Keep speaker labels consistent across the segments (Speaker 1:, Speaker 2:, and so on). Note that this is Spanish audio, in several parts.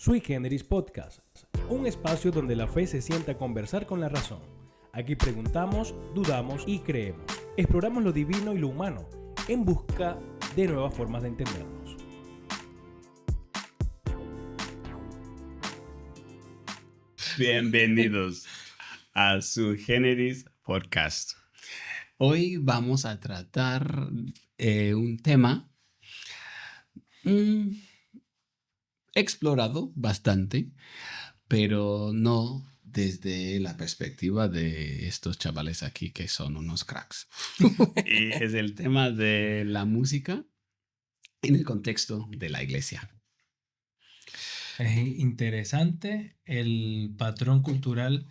Speaker 1: Sui Generis Podcast, un espacio donde la fe se sienta a conversar con la razón. Aquí preguntamos, dudamos y creemos. Exploramos lo divino y lo humano en busca de nuevas formas de entendernos.
Speaker 2: Bienvenidos a Sui Generis Podcast. Hoy vamos a tratar un tema explorado bastante, pero no desde la perspectiva de estos chavales aquí que son unos cracks. Y es el tema de la música en el contexto de la iglesia.
Speaker 1: Es interesante el patrón cultural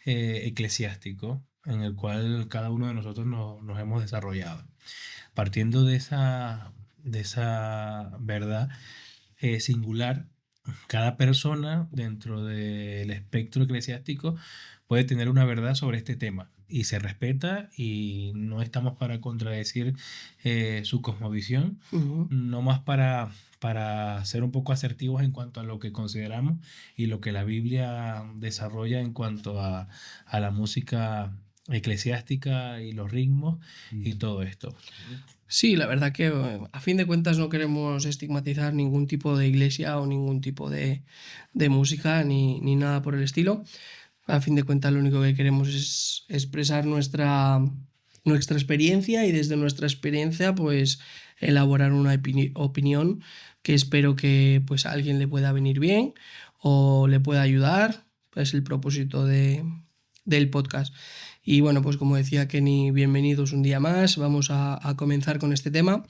Speaker 1: eclesiástico en el cual cada uno de nosotros nos hemos desarrollado. Partiendo de esa verdad singular, cada persona dentro del espectro eclesiástico puede tener una verdad sobre este tema y se respeta y no estamos para contradecir su cosmovisión, no más para ser un poco asertivos en cuanto a lo que consideramos y lo que la Biblia desarrolla en cuanto a la música eclesiástica y los ritmos y todo esto.
Speaker 3: Sí, la verdad que a fin de cuentas no queremos estigmatizar ningún tipo de iglesia o ningún tipo de música ni nada por el estilo. A fin de cuentas lo único que queremos es expresar nuestra experiencia y desde nuestra experiencia pues elaborar una opinión que espero que pues a alguien le pueda venir bien o le pueda ayudar. Es el propósito del podcast. Y bueno, pues como decía Kenny, bienvenidos un día más. Vamos a comenzar con este tema.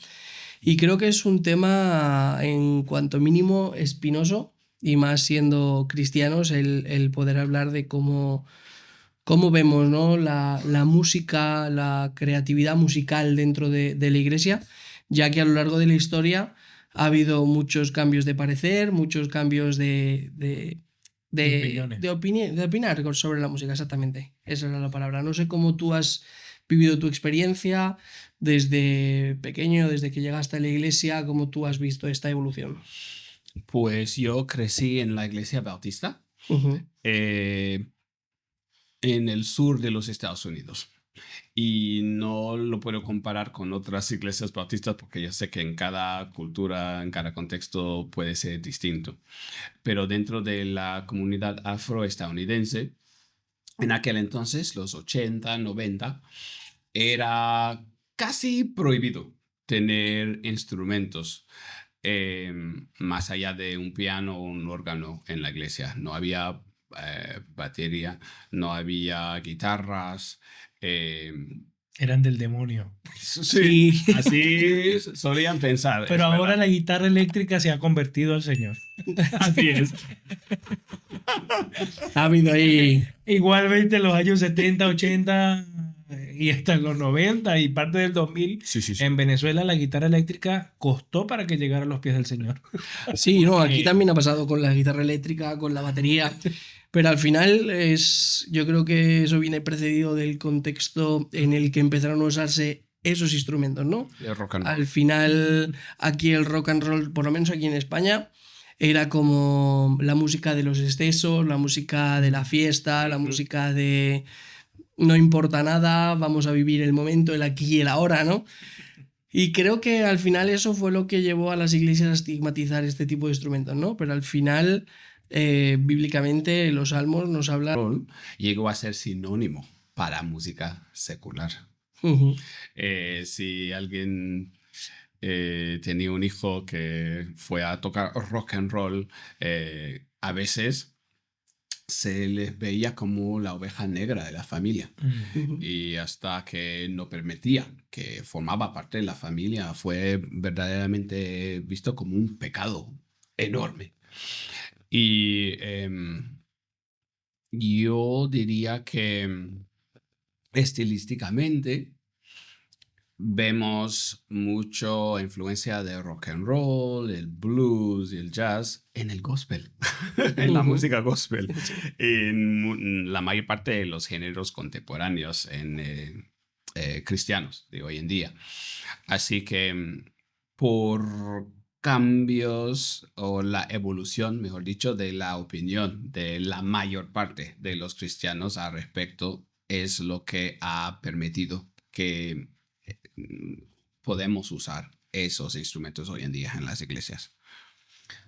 Speaker 3: Y creo que es un tema en cuanto mínimo espinoso, y más siendo cristianos, el poder hablar de cómo vemos, ¿no? la música, la creatividad musical dentro de la iglesia, ya que a lo largo de la historia ha habido muchos cambios de parecer, muchos cambios de opinar sobre la música, exactamente. Esa era la palabra. No sé cómo tú has vivido tu experiencia desde pequeño, desde que llegaste a la iglesia, cómo tú has visto esta evolución.
Speaker 2: Pues yo crecí en la iglesia bautista.
Speaker 3: Uh-huh.
Speaker 2: En el sur de los Estados Unidos. Y no lo puedo comparar con otras iglesias bautistas porque yo sé que en cada cultura, en cada contexto puede ser distinto. Pero dentro de la comunidad afroestadounidense, en aquel entonces, los 80, 90, era casi prohibido tener instrumentos más allá de un piano o un órgano en la iglesia. No había batería, no había guitarras.
Speaker 1: Eran del demonio.
Speaker 2: Sí, así solían pensar.
Speaker 1: Pero ahora la guitarra eléctrica se ha convertido al Señor.
Speaker 2: Así es.
Speaker 3: Ha habido ahí.
Speaker 1: Igualmente en los años 70, 80 y hasta en los 90 y parte del 2000,
Speaker 2: Sí.
Speaker 1: en Venezuela la guitarra eléctrica costó para que llegara a los pies del Señor.
Speaker 3: Sí, no, aquí también ha pasado con la guitarra eléctrica, con la batería, pero al final yo creo que eso viene precedido del contexto en el que empezaron a usarse esos instrumentos, ¿no?
Speaker 2: El rock and roll.
Speaker 3: Al final, aquí el rock and roll, por lo menos aquí en España, era como la música de los excesos, la música de la fiesta, la música de no importa nada, vamos a vivir el momento, el aquí y el ahora, ¿no? Y creo que al final eso fue lo que llevó a las iglesias a estigmatizar este tipo de instrumentos, ¿no? Pero al final, bíblicamente, los salmos nos hablan.
Speaker 2: Llegó a ser sinónimo para música secular.
Speaker 3: Uh-huh.
Speaker 2: Si alguien tenía un hijo que fue a tocar rock and roll, a veces se les veía como la oveja negra de la familia.
Speaker 3: Uh-huh.
Speaker 2: Y hasta que no permitían que formaba parte de la familia, fue verdaderamente visto como un pecado enorme. Y yo diría que estilísticamente vemos mucho influencia de rock and roll, el blues y el jazz en el gospel, en la música gospel, en la mayor parte de los géneros contemporáneos cristianos de hoy en día. Así que por cambios o la evolución, mejor dicho, de la opinión de la mayor parte de los cristianos al respecto es lo que ha permitido que mm, podemos usar esos instrumentos hoy en día en las iglesias.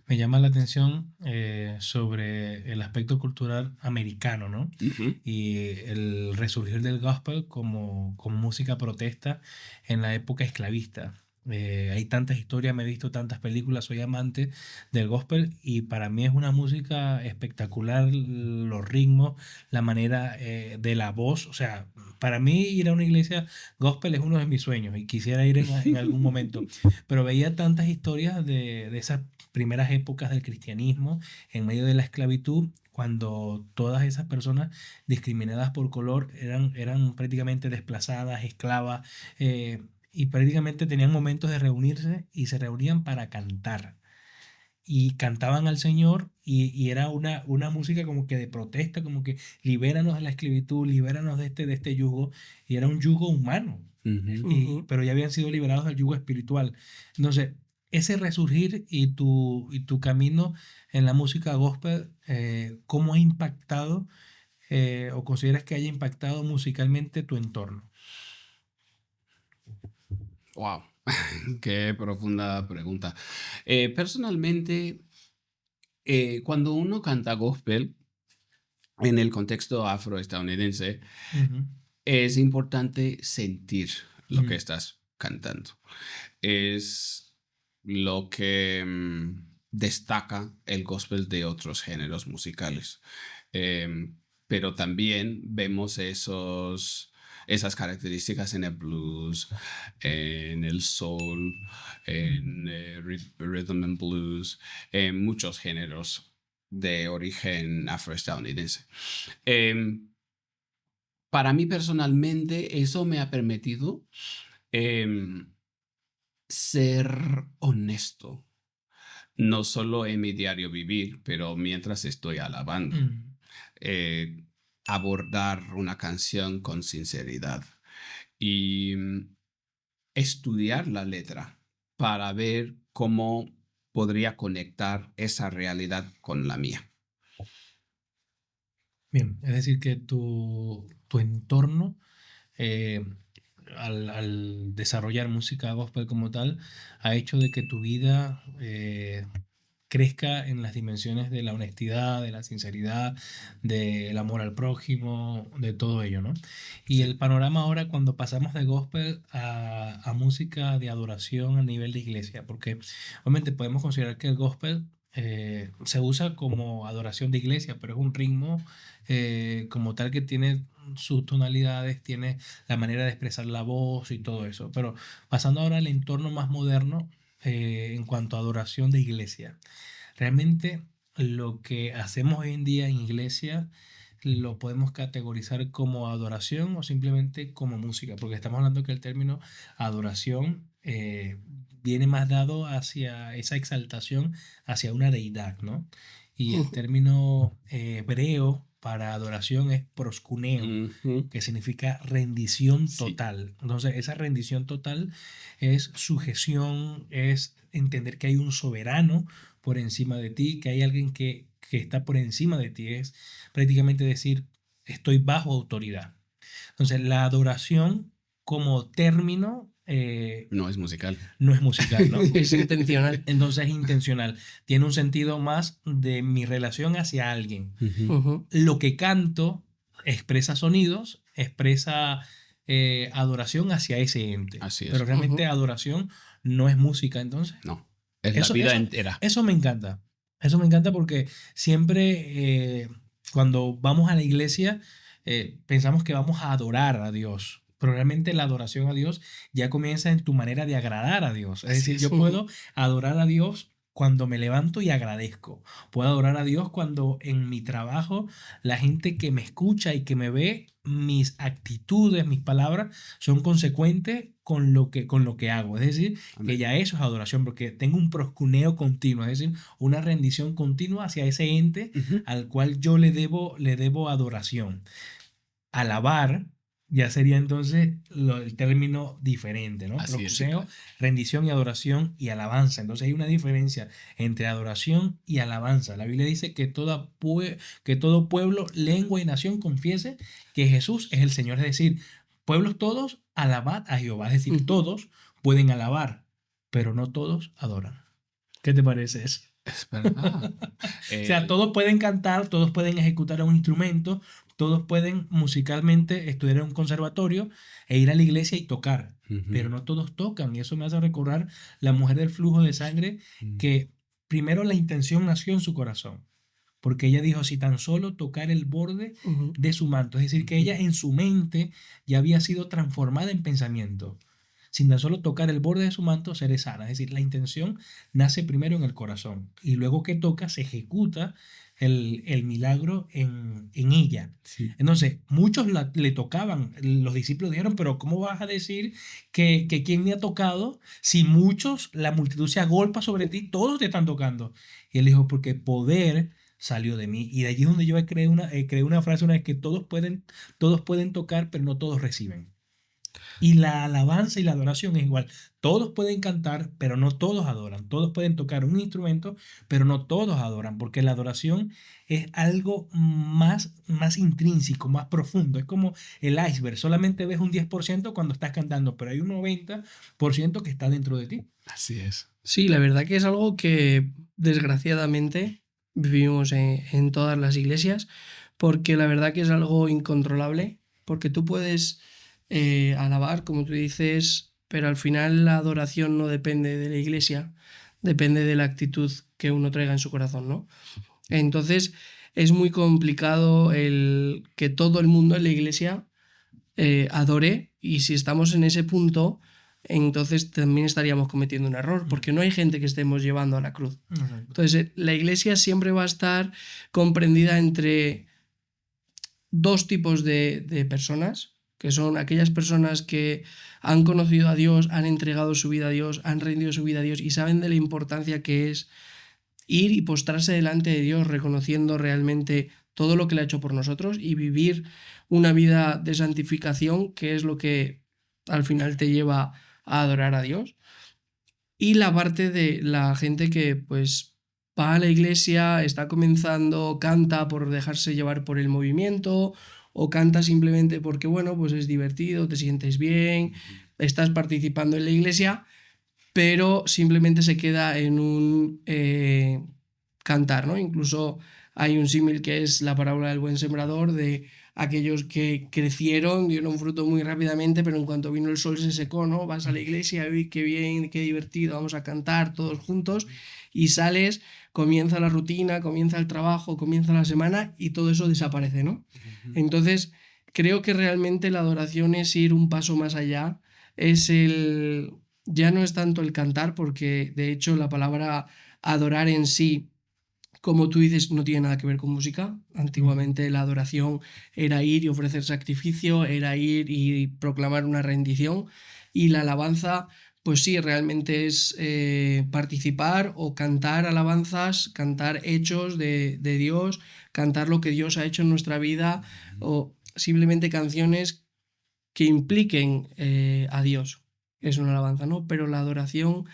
Speaker 1: Me llama la atención sobre el aspecto cultural americano, ¿no?
Speaker 2: Ujú.
Speaker 1: Y el resurgir del gospel como música protesta en la época esclavista. Hay tantas historias, me he visto tantas películas, soy amante del gospel y para mí es una música espectacular, los ritmos, la manera de la voz. O sea, para mí ir a una iglesia gospel es uno de mis sueños y quisiera ir en algún momento. Pero veía tantas historias de esas primeras épocas del cristianismo, en medio de la esclavitud, cuando todas esas personas discriminadas por color eran prácticamente desplazadas, esclavas, y prácticamente tenían momentos de reunirse y se reunían para cantar. Y cantaban al Señor y era una música como que de protesta, como que libéranos de la esclavitud, libéranos de este yugo, y era un yugo humano,
Speaker 2: Ujú.
Speaker 1: pero ya habían sido liberados del yugo espiritual. Entonces, ese resurgir y tu camino en la música gospel, ¿cómo ha impactado o consideras que haya impactado musicalmente tu entorno?
Speaker 2: Wow, qué profunda pregunta. Personalmente, cuando uno canta gospel en el contexto afroestadounidense,
Speaker 1: Ujú,
Speaker 2: es importante sentir lo que
Speaker 1: ujú,
Speaker 2: estás cantando. Es lo que destaca el gospel de otros géneros musicales. Pero también vemos esas características en el blues, en el soul,
Speaker 1: ujú.
Speaker 2: en rhythm and blues, en muchos géneros de origen afroestadounidense. Em, para mí personalmente, eso me ha permitido em, ser honesto, no solo en mi diario vivir, pero mientras estoy alabando.
Speaker 1: Mm.
Speaker 2: Eh, abordar una canción con sinceridad y estudiar la letra para ver cómo podría conectar esa realidad con la mía.
Speaker 1: Bien, es decir, que tu entorno, eh, al desarrollar música gospel como tal, ha hecho de que tu vida crezca en las dimensiones de la honestidad, de la sinceridad, del amor al prójimo, de todo ello, ¿no? Y
Speaker 2: Sí.
Speaker 1: el panorama ahora cuando pasamos de gospel a música de adoración a nivel de iglesia, porque obviamente podemos considerar que el gospel se usa como adoración de iglesia, pero es un ritmo como tal que tiene sus tonalidades, tiene la manera de expresar la voz y todo eso. Pero pasando ahora al entorno más moderno, en cuanto a adoración de iglesia. Realmente lo que hacemos hoy en día en iglesia lo podemos categorizar como adoración o simplemente como música, porque estamos hablando que el término adoración viene más dado hacia esa exaltación hacia una deidad, ¿no? Y el
Speaker 3: Ujú.
Speaker 1: término hebreo para adoración es proscuneo,
Speaker 2: Ujú.
Speaker 1: que significa rendición
Speaker 2: Sí.
Speaker 1: total. Entonces, esa rendición total es sujeción, es entender que hay un soberano por encima de ti, que hay alguien que está por encima de ti, es prácticamente decir, estoy bajo autoridad. Entonces, la adoración como término
Speaker 2: No es musical.
Speaker 1: no es musical, ¿no?
Speaker 3: Es intencional.
Speaker 1: Entonces es intencional, tiene un sentido más de mi relación hacia alguien.
Speaker 2: Ujú.
Speaker 3: Ujú.
Speaker 1: Lo que canto expresa sonidos, expresa adoración hacia ese ente,
Speaker 2: Así
Speaker 1: pero
Speaker 2: es.
Speaker 1: realmente
Speaker 3: Ujú.
Speaker 1: adoración no es música entonces.
Speaker 2: No, es la
Speaker 1: Eso,
Speaker 2: vida
Speaker 1: eso,
Speaker 2: entera.
Speaker 1: eso me encanta. Eso me encanta porque siempre cuando vamos a la iglesia pensamos que vamos a adorar a Dios. Pero realmente la adoración a Dios ya comienza en tu manera de agradar a Dios. Es
Speaker 2: Así
Speaker 1: decir,
Speaker 2: es.
Speaker 1: yo
Speaker 3: Ujú.
Speaker 1: puedo adorar a Dios cuando me levanto y agradezco. Puedo adorar a Dios cuando en mi trabajo la gente que me escucha y que me ve, mis actitudes, mis palabras son consecuentes con lo que hago. Es decir, que
Speaker 2: Amén.
Speaker 1: ya eso es adoración, porque tengo un proscuneo continuo, es decir, una rendición continua hacia ese ente
Speaker 2: Ujú.
Speaker 1: al cual le debo adoración. Alabar Ya sería entonces el término diferente, ¿no?
Speaker 2: Así es.
Speaker 1: Procuseo, rendición y adoración y alabanza. Entonces hay una diferencia entre adoración y alabanza. La Biblia dice que, que todo pueblo, lengua y nación confiese que Jesús es el Señor. Es decir, pueblos todos, alabad a Jehová. Es decir,
Speaker 3: Ujú.
Speaker 1: todos pueden alabar, pero no todos adoran. ¿Qué te parece eso?
Speaker 2: Es verdad.
Speaker 1: O sea,
Speaker 2: Eh,
Speaker 1: todos pueden cantar, todos pueden ejecutar un instrumento, todos pueden musicalmente estudiar en un conservatorio e ir a la iglesia y tocar, pero
Speaker 2: ujú,
Speaker 1: no todos tocan. Y eso me hace recordar la mujer del flujo de sangre
Speaker 2: mm,
Speaker 1: que primero la intención nació en su corazón, porque ella dijo, si tan solo tocar el borde
Speaker 3: Ujú.
Speaker 1: de su manto, es decir, que
Speaker 2: ujú.
Speaker 1: ella en su mente ya había sido transformada en pensamiento. Sin tan solo tocar el borde de su manto, seré sana. Es decir, la intención nace primero en el corazón y luego que toca se ejecuta el milagro en ella.
Speaker 2: Sí.
Speaker 1: Entonces, muchos le tocaban, los discípulos dijeron, pero ¿cómo vas a decir que quién me ha tocado si muchos, la multitud se agolpa sobre ti, todos te están tocando? Y él dijo, porque poder salió de mí. Y de allí es donde yo creé una frase una vez que todos pueden tocar, pero no todos reciben. Y la alabanza y la adoración es igual. Todos pueden cantar, pero no todos adoran. Todos pueden tocar un instrumento, pero no todos adoran, porque la adoración es algo más intrínseco, más profundo. Es como el iceberg. Solamente ves un 10% cuando estás cantando, pero hay un 90% que está dentro de ti.
Speaker 2: Así es.
Speaker 3: Sí, la verdad que es algo que desgraciadamente vivimos en todas las iglesias, porque la verdad que es algo incontrolable, porque tú puedes alabar, como tú dices, pero al final la adoración no depende de la iglesia, depende de la actitud que uno traiga en su corazón, ¿no? Entonces es muy complicado el que todo el mundo en la iglesia adore, y si estamos en ese punto, entonces también estaríamos cometiendo un error, porque no hay gente que estemos llevando a la cruz.
Speaker 1: Exacto.
Speaker 3: Entonces, la iglesia siempre va a estar comprendida entre dos tipos de personas, que son aquellas personas que han conocido a Dios, han entregado su vida a Dios, han rendido su vida a Dios y saben de la importancia que es ir y postrarse delante de Dios reconociendo realmente todo lo que le ha hecho por nosotros y vivir una vida de santificación, que es lo que al final te lleva a adorar a Dios. Y la parte de la gente que pues va a la iglesia, está comenzando, canta por dejarse llevar por el movimiento o canta simplemente porque, bueno, pues es divertido, te sientes bien, estás participando en la iglesia, pero simplemente se queda en un cantar, ¿no? Incluso hay un símil que es la parábola del buen sembrador, de aquellos que crecieron, dieron fruto muy rápidamente, pero en cuanto vino el sol se secó, ¿no? Vas a la iglesia, uy, qué bien, qué divertido, vamos a cantar todos juntos, y sales, comienza la rutina, comienza el trabajo, comienza la semana y todo eso desaparece, ¿no?
Speaker 2: Ujú.
Speaker 3: Entonces, creo que realmente la adoración es ir un paso más allá, es el ya no es tanto el cantar, porque de hecho la palabra adorar en sí, como tú dices, no tiene nada que ver con música. Antiguamente la adoración era ir y ofrecer sacrificio, era ir y proclamar una rendición. Y la alabanza, pues sí, realmente es participar o cantar alabanzas, cantar hechos de Dios, cantar lo que Dios ha hecho en nuestra vida, o simplemente canciones que impliquen a Dios. Es una alabanza, ¿no? Pero la adoración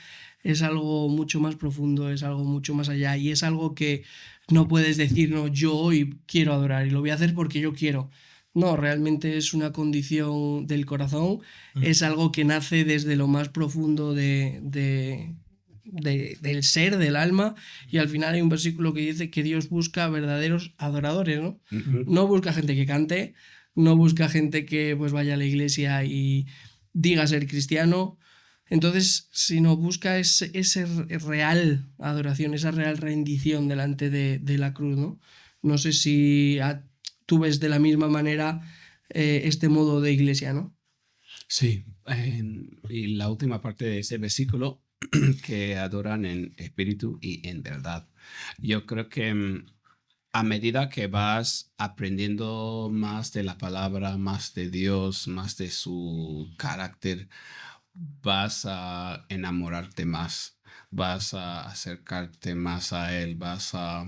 Speaker 3: es algo mucho más profundo, es algo mucho más allá y es algo que no puedes decir, no, yo hoy quiero adorar y lo voy a hacer porque yo quiero. No, realmente es una condición del corazón, es algo que nace desde lo más profundo del ser, del alma, y al final hay un versículo que dice que Dios busca verdaderos adoradores, ¿no?
Speaker 2: Ujú.
Speaker 3: No busca gente que cante, no busca gente que pues vaya a la iglesia y diga ser cristiano. Entonces, sino busca ese real adoración, esa real rendición delante de la cruz, ¿no? No sé si tú ves de la misma manera este modo de iglesia, ¿no?
Speaker 2: Sí, y la última parte de ese versículo, que adoran en espíritu y en verdad. Yo creo que a medida que vas aprendiendo más de la palabra, más de Dios, más de su carácter, vas a enamorarte más, vas a acercarte más a Él, vas a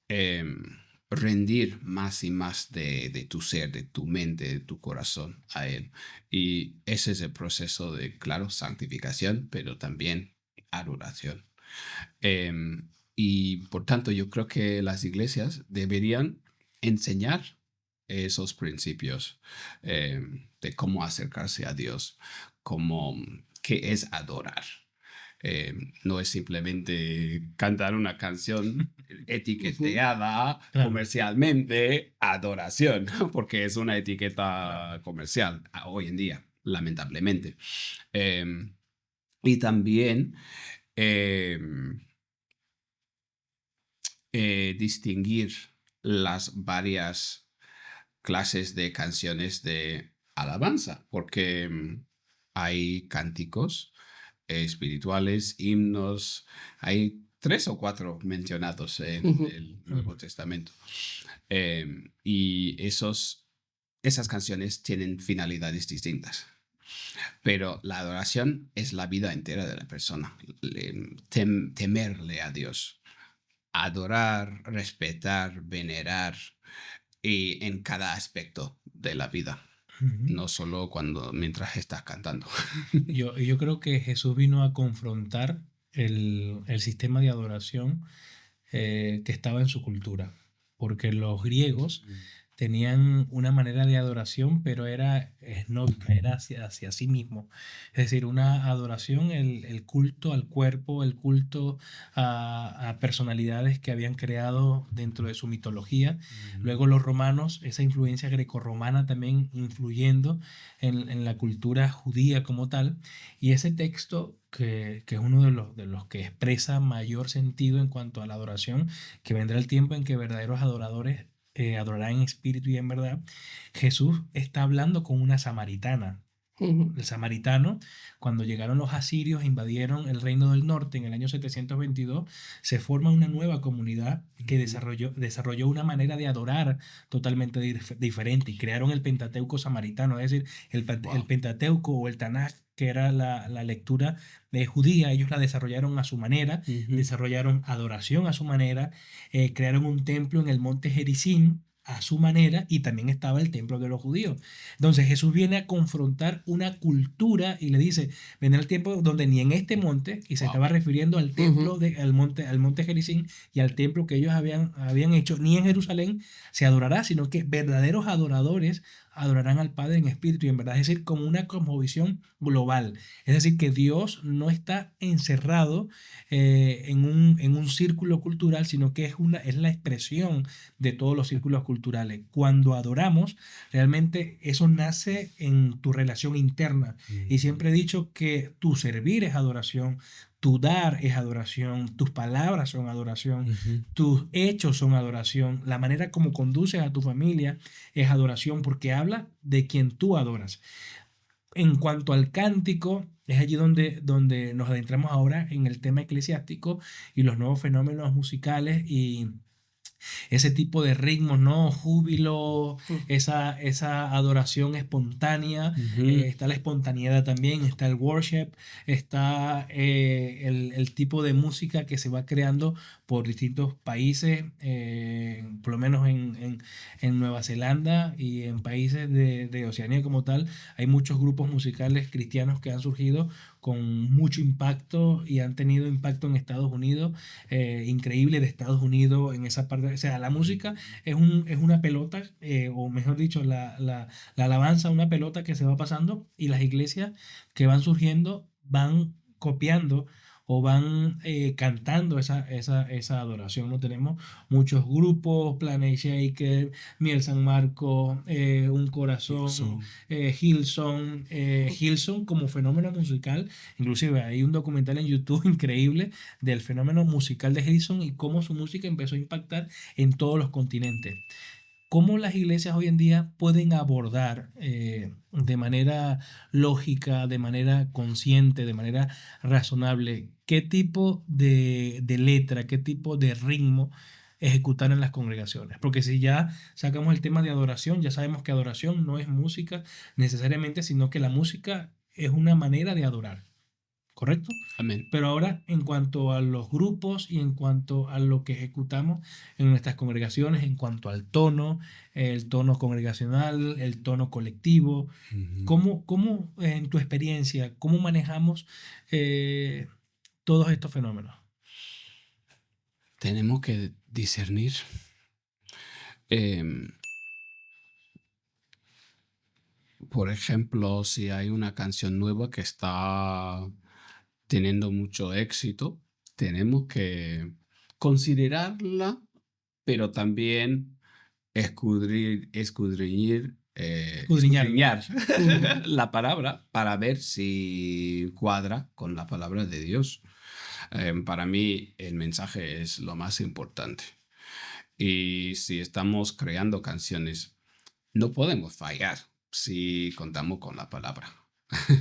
Speaker 2: em, rendir más y más de tu ser, de tu mente, de tu corazón a Él. Y ese es el proceso de, claro, santificación, pero también adoración. Y por tanto, yo creo que las iglesias deberían enseñar esos principios de cómo acercarse a Dios, cómo, qué es adorar. No es simplemente cantar una canción
Speaker 3: Ujú.
Speaker 2: etiquetada
Speaker 1: Claro.
Speaker 2: comercialmente, adoración, porque es una etiqueta comercial hoy en día, lamentablemente. Em, y también em, distinguir las varias clases de canciones de alabanza, porque hay cánticos espirituales, himnos, hay 3 o 4 mencionados en
Speaker 3: Ujú.
Speaker 2: el
Speaker 1: Mm.
Speaker 2: Nuevo Testamento. Y esas canciones tienen finalidades distintas. Pero la adoración es la vida entera de la persona. Temerle a Dios, adorar, respetar, venerar y en cada aspecto de la vida,
Speaker 1: Ujú.
Speaker 2: no solo mientras estás cantando.
Speaker 1: Yo creo que Jesús vino a confrontar el sistema de adoración que estaba en su cultura, porque los griegos tenían una manera de adoración, pero era esnóbica, era hacia sí mismo. Es decir, una adoración, el culto al cuerpo, el culto a personalidades que habían creado dentro de su mitología. Luego los romanos, esa influencia grecorromana también influyendo en la cultura judía como tal. Y ese texto que es uno de los que expresa mayor sentido en cuanto a la adoración, que vendrá el tiempo en que verdaderos adoradores adorarán en espíritu y en verdad. Jesús está hablando con una samaritana.
Speaker 3: Ujú.
Speaker 1: El samaritano, cuando llegaron los asirios, invadieron el reino del norte en el año 722, se forma una nueva comunidad que desarrolló una manera de adorar totalmente diferente y crearon el Pentateuco samaritano, es decir, el
Speaker 2: Wow.
Speaker 1: Pentateuco o el Tanaj, que era la lectura judía, ellos la desarrollaron a su manera,
Speaker 3: Ujú.
Speaker 1: desarrollaron adoración a su manera, crearon un templo en el monte Gerizim a su manera y también estaba el templo de los judíos. Entonces Jesús viene a confrontar una cultura y le dice, vendrá el tiempo donde ni en este monte, y se
Speaker 2: Wow.
Speaker 1: estaba refiriendo al
Speaker 3: Ujú.
Speaker 1: templo, al monte Gerizim y al templo que ellos habían hecho, ni en Jerusalén se adorará, sino que verdaderos adoradores adorarán al Padre en espíritu y en verdad, es decir, como una cosmovisión global. Es decir, que Dios no está encerrado en un círculo cultural, sino que es la expresión de todos los círculos culturales. Cuando adoramos, realmente eso nace en tu relación interna. Y siempre he dicho que tu servir es adoración, tu dar es adoración, tus palabras son adoración,
Speaker 3: Ujú.
Speaker 1: tus hechos son adoración, la manera como conduces a tu familia es adoración porque habla de quien tú adoras. En cuanto al cántico, es allí donde nos adentramos ahora en el tema eclesiástico y los nuevos fenómenos musicales y ese tipo de ritmos, ¿no? Júbilo, esa adoración espontánea,
Speaker 3: Ujú.
Speaker 1: está la espontaneidad también, está el worship, está el tipo de música que se va creando por distintos países, por lo menos en Nueva Zelanda y en países de Oceanía como tal, hay muchos grupos musicales cristianos que han surgido con mucho impacto y han tenido impacto en Estados Unidos, increíble de Estados Unidos en esa parte. O sea, la música es una pelota, o mejor dicho, la alabanza, una pelota que se va pasando y las iglesias que van surgiendo van copiando o van cantando esa adoración. ¿No? Tenemos muchos grupos, Planet Shaker, Miel San Marco, Un Corazón,
Speaker 3: Hillsong.
Speaker 1: Hillsong como fenómeno musical. Inclusive hay un documental en YouTube increíble del fenómeno musical de Hillsong y cómo su música empezó a impactar en todos los continentes. ¿Cómo las iglesias hoy en día pueden abordar de manera lógica, de manera consciente, de manera razonable, qué tipo de letra, qué tipo de ritmo ejecutar en las congregaciones? Porque si ya sacamos el tema de adoración, ya sabemos que adoración no es música necesariamente, sino que la música es una manera de adorar. ¿correcto?
Speaker 2: Amén.
Speaker 1: Pero ahora, en cuanto a los grupos y en cuanto a lo que ejecutamos en nuestras congregaciones, en cuanto al tono, el tono congregacional, el tono colectivo, ¿cómo en tu experiencia, cómo manejamos todos estos fenómenos?
Speaker 2: Tenemos que discernir. em, por ejemplo, si hay una canción nueva que está teniendo mucho éxito, tenemos que considerarla, pero también
Speaker 1: Escudriñarla.
Speaker 2: escudriñar la palabra para ver si cuadra con la palabra de Dios. Para mí el mensaje es lo más importante. Y si estamos creando canciones, no podemos fallar si contamos con la palabra.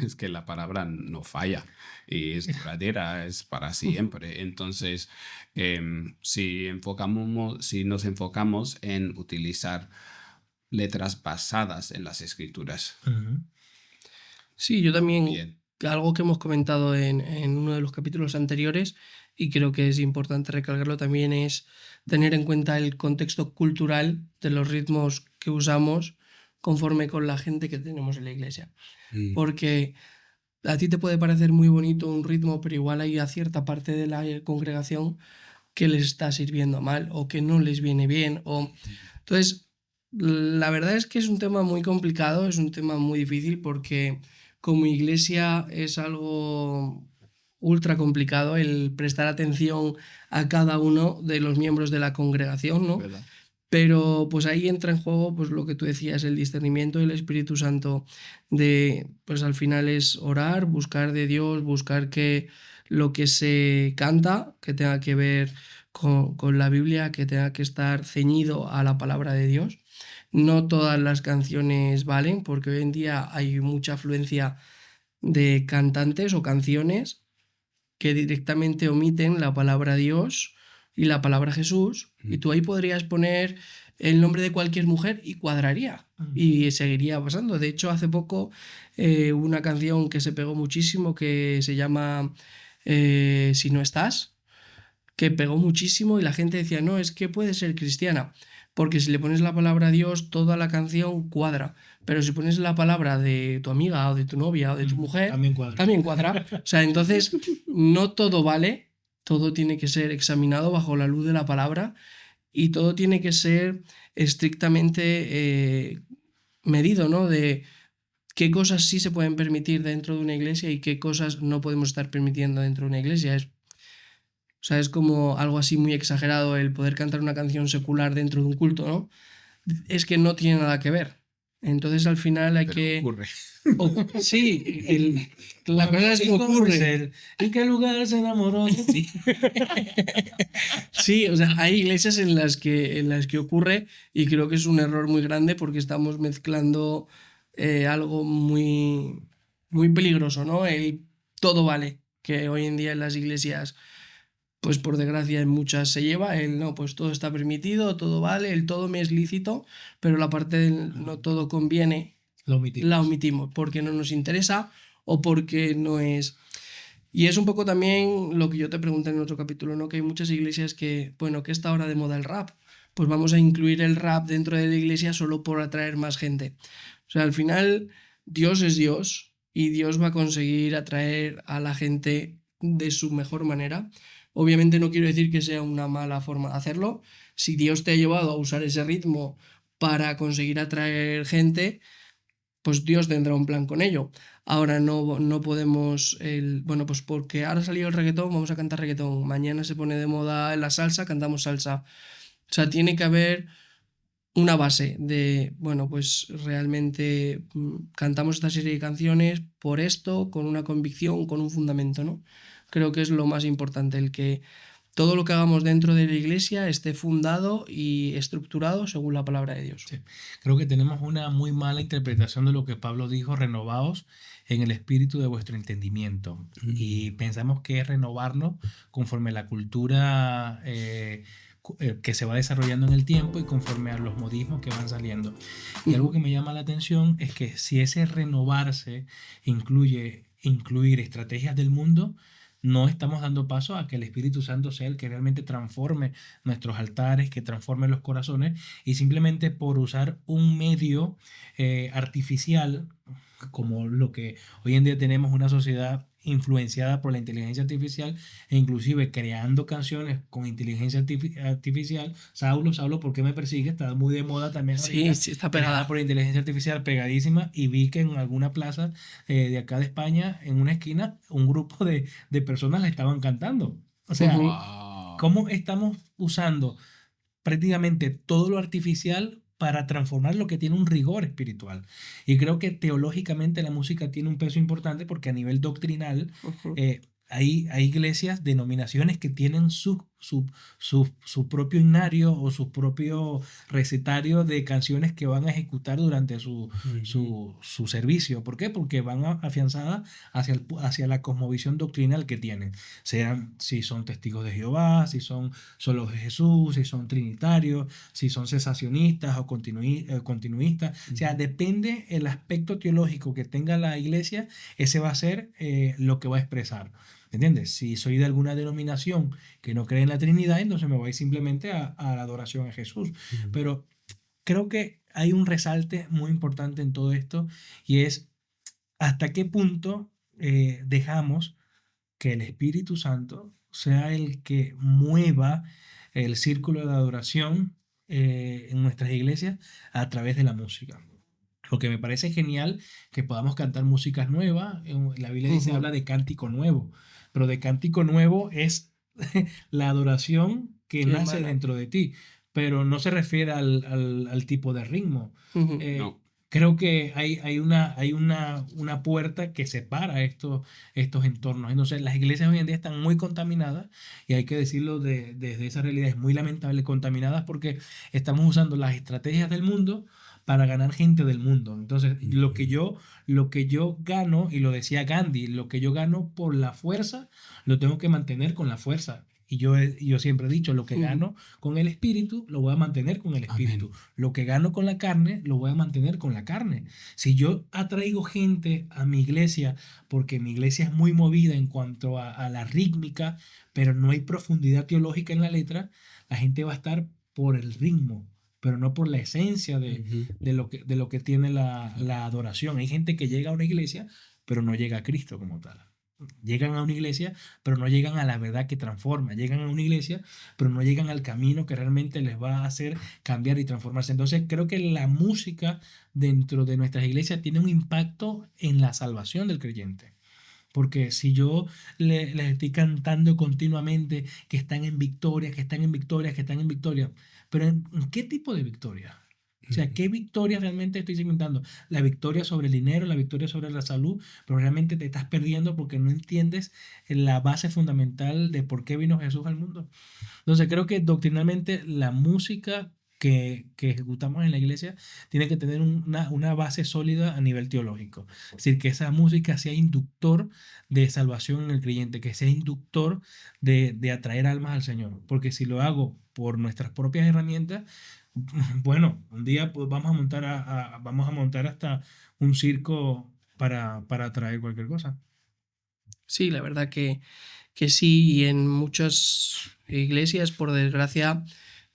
Speaker 2: Es que la palabra no falla y es duradera, es para siempre. Entonces, si nos enfocamos en utilizar letras basadas en las escrituras.
Speaker 1: Ujú.
Speaker 3: Sí, yo también,
Speaker 2: Bien.
Speaker 3: algo que hemos comentado en uno de los capítulos anteriores, y creo que es importante recalcarlo también, es tener en cuenta el contexto cultural de los ritmos que usamos conforme con la gente que tenemos en la iglesia. Porque a ti te puede parecer muy bonito un ritmo, pero igual hay a cierta parte de la congregación que les está sirviendo mal o que no les viene bien. Entonces, la verdad es que es un tema muy complicado, es un tema muy difícil porque como iglesia es algo ultra complicado el prestar atención a cada uno de los miembros de la congregación, ¿no?
Speaker 2: ¿Verdad?
Speaker 3: Pero pues ahí entra en juego pues lo que tú decías, el discernimiento del Espíritu Santo de pues al final es orar, buscar de Dios, buscar que lo que se canta, que tenga que ver con la Biblia, que tenga que estar ceñido a la palabra de Dios. No todas las canciones valen, porque hoy en día hay mucha afluencia de cantantes o canciones que directamente omiten la palabra Dios y la palabra Jesús, y tú ahí podrías poner el nombre de cualquier mujer y cuadraría, y seguiría pasando. De hecho, hace poco una canción que se pegó muchísimo que se llama Si no estás, que pegó muchísimo y la gente decía, no, es que puede ser cristiana, porque si le pones la palabra Dios, toda la canción cuadra, pero si pones la palabra de tu amiga o de tu novia o de tu mujer,
Speaker 1: También cuadra.
Speaker 3: cuadra. O sea, entonces no todo vale, todo tiene que ser examinado bajo la luz de la palabra y todo tiene que ser estrictamente medido, ¿no? De qué cosas sí se pueden permitir dentro de una iglesia y qué cosas no podemos estar permitiendo dentro de una iglesia. O sea, es como algo así muy exagerado el poder cantar una canción secular dentro de un culto, ¿no? Es que no tiene nada que ver. Entonces al final hay
Speaker 2: Pero
Speaker 3: que...
Speaker 2: ocurre.
Speaker 3: Sí, la cosa es que ocurre.
Speaker 1: ¿En qué lugar se enamoró de ti?
Speaker 3: Sí, o sea, hay iglesias en las que ocurre y creo que es un error muy grande porque estamos mezclando algo muy, muy peligroso, ¿no? El todo vale, que hoy en día en las iglesias, pues por desgracia en muchas se lleva el no, pues todo está permitido, todo vale, el todo me es lícito, pero la parte del no todo conviene
Speaker 1: Lo omitimos.
Speaker 3: la omitimos porque no nos interesa o porque no es... Y es un poco también lo que yo te pregunté en otro capítulo, ¿no? Que hay muchas iglesias que, bueno, que está ahora de moda el rap. Pues vamos a incluir el rap dentro de la iglesia solo por atraer más gente. O sea, al final Dios es Dios y Dios va a conseguir atraer a la gente de su mejor manera. Obviamente no quiero decir que sea una mala forma de hacerlo. Si Dios te ha llevado a usar ese ritmo para conseguir atraer gente, pues Dios tendrá un plan con ello. Ahora no podemos, bueno, pues porque ahora ha salido el reggaetón, vamos a cantar reggaetón. Mañana se pone de moda la salsa, cantamos salsa. O sea, tiene que haber una base de, bueno, pues realmente cantamos esta serie de canciones por esto, con una convicción, con un fundamento, ¿no? Creo que es lo más importante, el que todo lo que hagamos dentro de la iglesia esté fundado y estructurado según la palabra de Dios.
Speaker 1: Sí. Creo que tenemos una muy mala interpretación de lo que Pablo dijo, renovaos en el espíritu de vuestro entendimiento. Y pensamos que es renovarnos conforme a la cultura que se va desarrollando en el tiempo y conforme a los modismos que van saliendo. Y algo que me llama la atención es que si ese renovarse incluye incluir estrategias del mundo, no estamos dando paso a que el Espíritu Santo sea el que realmente transforme nuestros altares, que transforme los corazones, y simplemente por usar un medio artificial, como lo que hoy en día tenemos una sociedad influenciada por la inteligencia artificial e inclusive creando canciones con inteligencia artificial. Saulo, Saulo, ¿por qué me persigue? Está muy de moda también
Speaker 3: Sí,
Speaker 1: ahorita,
Speaker 3: sí, está
Speaker 1: creada
Speaker 3: pegada.
Speaker 1: por inteligencia artificial, pegadísima, y vi que en alguna plaza de acá de España, en una esquina, un grupo de personas la estaban cantando. O sea,
Speaker 3: Ujú.
Speaker 2: Wow.
Speaker 1: ¿cómo estamos usando prácticamente todo lo artificial para transformar lo que tiene un rigor espiritual? Y creo que teológicamente la música tiene un peso importante porque a nivel doctrinal
Speaker 3: Ujú.
Speaker 1: hay iglesias, denominaciones que tienen su propio himnario o su propio recetario de canciones que van a ejecutar durante
Speaker 2: Ujú.
Speaker 1: su servicio. ¿Por qué? Porque van afianzadas hacia la cosmovisión doctrinal que tienen. Sean si son testigos de Jehová, si son solo de Jesús, si son trinitarios, si son cesacionistas o continuistas. O sea,
Speaker 2: Ujú.
Speaker 1: depende el aspecto teológico que tenga la iglesia, ese va a ser lo que va a expresar. ¿Entiendes? Si soy de alguna denominación que no cree en la Trinidad, entonces me voy simplemente a la adoración a Jesús.
Speaker 2: Ujú.
Speaker 1: Pero creo que hay un resalte muy importante en todo esto, y es hasta qué punto dejamos que el Espíritu Santo sea el que mueva el círculo de adoración en nuestras iglesias a través de la música. Porque me parece genial que podamos cantar músicas nuevas. La Biblia dice,
Speaker 3: Ujú.
Speaker 1: habla de cántico nuevo, pero de cántico nuevo es la adoración que
Speaker 3: Que
Speaker 1: nace
Speaker 3: emana.
Speaker 1: dentro de ti, pero no se refiere al tipo de ritmo.
Speaker 3: Ujú.
Speaker 1: Eh,
Speaker 2: No.
Speaker 1: Creo que hay una puerta que separa estos entornos. Entonces, las iglesias hoy en día están muy contaminadas, y hay que decirlo desde esa realidad, es muy lamentable, contaminadas porque estamos usando las estrategias del mundo para ganar gente del mundo. Entonces,
Speaker 2: Ujú.
Speaker 1: lo que yo gano, y lo decía Gandhi, lo que yo gano por la fuerza, lo tengo que mantener con la fuerza. Y yo siempre he dicho, lo que
Speaker 3: Ujú.
Speaker 1: gano con el espíritu, lo voy a mantener con el espíritu.
Speaker 2: Amén.
Speaker 1: Lo que gano con la carne, lo voy a mantener con la carne. Si yo atraigo gente a mi iglesia, porque mi iglesia es muy movida en cuanto a la rítmica, pero no hay profundidad teológica en la letra, la gente va a estar por el ritmo, pero no por la esencia
Speaker 2: Ujú.
Speaker 1: de lo que tiene
Speaker 2: Claro.
Speaker 1: la adoración. Hay gente que llega a una iglesia, pero no llega a Cristo como tal. Llegan a una iglesia, pero no llegan a la verdad que transforma. Llegan a una iglesia, pero no llegan al camino que realmente les va a hacer cambiar y transformarse. Entonces, creo que la música dentro de nuestras iglesias tiene un impacto en la salvación del creyente. Porque si yo les estoy cantando continuamente que están en victoria, que están en victoria, que están en victoria, pero ¿en qué tipo de victoria? O sea,
Speaker 2: Ujú.
Speaker 1: ¿qué victoria realmente estoy segmentando? La victoria sobre el dinero, la victoria sobre la salud, pero realmente te estás perdiendo porque no entiendes la base fundamental de por qué vino Jesús al mundo. Entonces creo que doctrinalmente la música que ejecutamos en la iglesia tiene que tener una base sólida a nivel teológico. Es decir, que esa música sea inductor de salvación en el creyente, que sea inductor de atraer almas al Señor. Porque si lo hago por nuestras propias herramientas, bueno, un día pues vamos a montar hasta un circo para atraer cualquier cosa.
Speaker 3: Sí, la verdad que sí, y en muchas iglesias, por desgracia,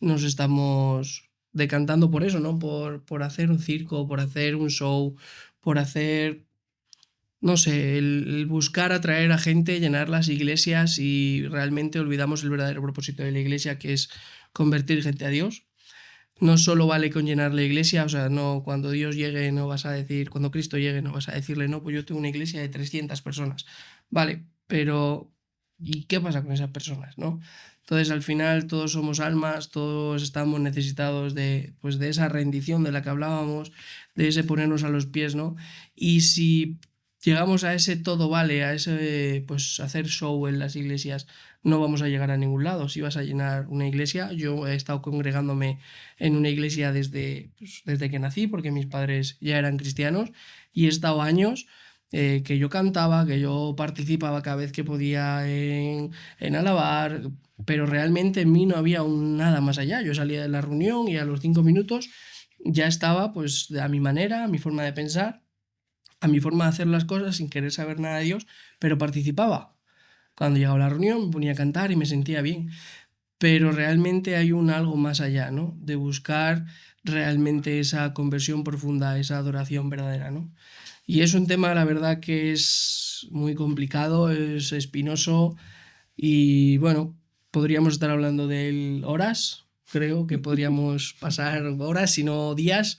Speaker 3: nos estamos decantando por eso, ¿no? Por hacer un circo, por hacer un show, por hacer, no sé, el buscar atraer a gente, llenar las iglesias y realmente olvidamos el verdadero propósito de la iglesia, que es convertir gente a Dios. No solo vale con llenar la iglesia, o sea, no, cuando Dios llegue no vas a decir, cuando Cristo llegue no vas a decirle, no, pues yo tengo una iglesia de 300 personas. Vale, pero ¿y qué pasa con esas personas, no? Entonces, al final todos somos almas, todos estamos necesitados de, pues, de esa rendición de la que hablábamos, de ese ponernos a los pies, ¿no? Y si llegamos a ese todo vale, a ese, pues, hacer show en las iglesias, no vamos a llegar a ningún lado. Si vas a llenar una iglesia, yo he estado congregándome en una iglesia desde, pues, desde que nací, porque mis padres ya eran cristianos, y he estado años que yo cantaba, que yo participaba cada vez que podía en alabar, pero realmente en mí no había nada más allá. Yo salía de la reunión y a los 5 minutos ya estaba pues a mi manera, a mi forma de pensar, a mi forma de hacer las cosas sin querer saber nada de Dios, pero participaba. Cuando llegaba a la reunión me ponía a cantar y me sentía bien. Pero realmente hay un algo más allá, ¿no? De buscar realmente esa conversión profunda, esa adoración verdadera, ¿no? Y es un tema, la verdad, que es muy complicado, es espinoso y bueno, podríamos estar hablando de él horas, creo que podríamos pasar horas, si no días,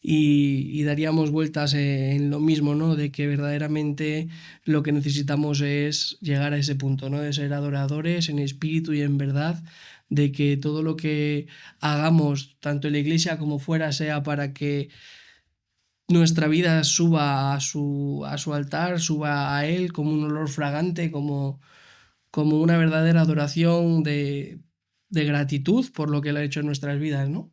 Speaker 3: y daríamos vueltas en lo mismo, ¿no? De que verdaderamente lo que necesitamos es llegar a ese punto, ¿no? De ser adoradores en espíritu y en verdad, de que todo lo que hagamos, tanto en la iglesia como fuera, sea para que nuestra vida suba a su altar, suba a Él como un olor fragante, como una verdadera adoración de gratitud por lo que Él ha hecho en nuestras vidas, ¿no?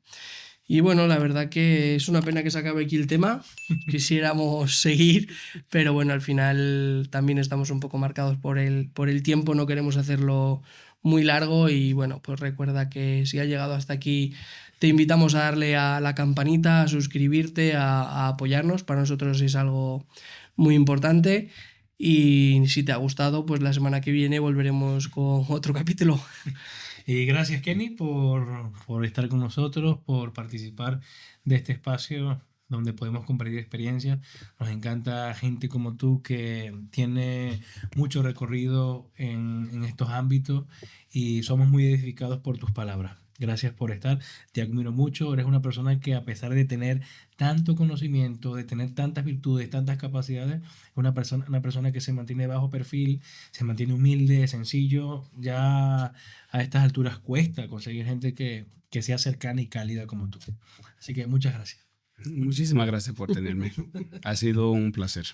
Speaker 3: Y bueno, la verdad que es una pena que se acabe aquí el tema, quisiéramos seguir, pero bueno, al final también estamos un poco marcados por el tiempo, no queremos hacerlo muy largo y bueno, pues recuerda que si has llegado hasta aquí, te invitamos a darle a la campanita, a suscribirte, a apoyarnos, para nosotros es algo muy importante y si te ha gustado, pues la semana que viene volveremos con otro capítulo.
Speaker 1: Y gracias, Kenny, por estar con nosotros, por participar de este espacio donde podemos compartir experiencias. Nos encanta gente como tú que tiene mucho recorrido en estos ámbitos y somos muy edificados por tus palabras. Gracias por estar, te admiro mucho, eres una persona que a pesar de tener tanto conocimiento, de tener tantas virtudes, tantas capacidades, es una persona que se mantiene bajo perfil, se mantiene humilde, sencillo, ya a estas alturas cuesta conseguir gente que sea cercana y cálida como tú. Así que muchas gracias.
Speaker 2: Muchísimas gracias por tenerme. Ha sido un placer.